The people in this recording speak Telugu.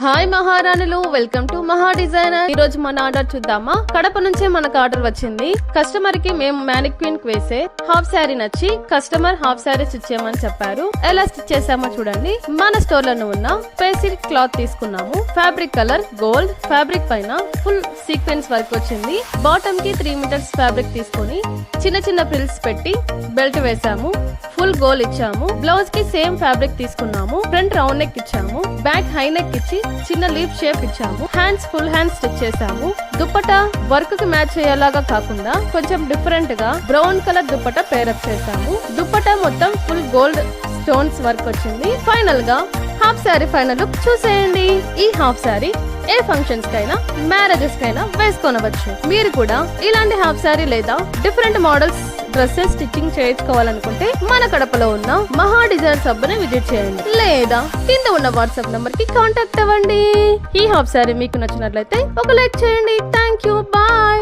హాయ్ మహారాణులు, వెల్కమ్ టు మహా డిజైనర్. ఈ రోజు మన ఆర్డర్ చూద్దామా. కడప నుంచే మనకు ఆర్డర్ వచ్చింది. కస్టమర్ కి మేము మ్యానిక్విన్ కి వేసే హాఫ్ శారీ నచ్చి కస్టమర్ హాఫ్ శారీ స్టిచ్ చేయమని చెప్పారు. ఎలా స్టిచ్ చేసామో చూడండి. మన స్టోర్ లో ఉన్న పేసిల్ క్లాత్ తీసుకున్నాము. ఫ్యాబ్రిక్ కలర్ గోల్డ్, ఫ్యాబ్రిక్ పైన ఫుల్ సీక్వెన్స్ వర్క్ వచ్చింది. బాటమ్ కి 3 మీటర్స్ ఫ్యాబ్రిక్ తీసుకుని చిన్న చిన్న ప్రిల్స్ పెట్టి బెల్ట్ వేసాము. ఫుల్ గోల్ ఇచ్చాము. బ్లౌజ్ కి సేమ్ ఫ్యాబ్రిక్ తీసుకున్నాము. ఫ్రంట్ రౌండ్ నెక్ ఇచ్చాము. బ్యాక్ హై నెక్ ఇచ్చి చిన్న లీఫ్ షేప్ ఇచ్చాము. హ్యాండ్స్ ఫుల్ హ్యాండ్స్ స్టిచ్ చేసాము. దుప్పట వర్క్ కి మ్యాచ్ అయ్యేలాగా కాకుండా కొంచెం డిఫరెంట్ గా బ్రౌన్ కలర్ దుప్పట పేరప్ చేసాము. దుప్పట మొత్తం ఫుల్ గోల్డ్ స్టోన్స్ వర్క్ వచ్చింది. ఫైనల్ గా హాఫ్ శారీ ఫైనల్ లుక్ చూసేయండి. ఈ హాఫ్ శారీ ఏ ఫంక్షన్స్ కైనా మ్యారేజెస్ కైనా వేసుకోనవచ్చు. మీరు కూడా ఇలాంటి హాఫ్ శారీ లేదా డిఫరెంట్ మోడల్స్ డ్రెస్సెస్ స్టిచ్చింగ్ చేయించుకోవాలనుకుంటే మన కడపలో ఉన్న మహా డిజైనర్ సబ్బుని విజిట్ చేయండి, లేదా కింద ఉన్న వాట్సాప్ నంబర్ కి కాంటాక్ట్ అవ్వండి. ఈ హాఫ్ శారీ మీకు నచ్చినట్లయితే ఒక లైక్ చేయండి. Thank you, bye.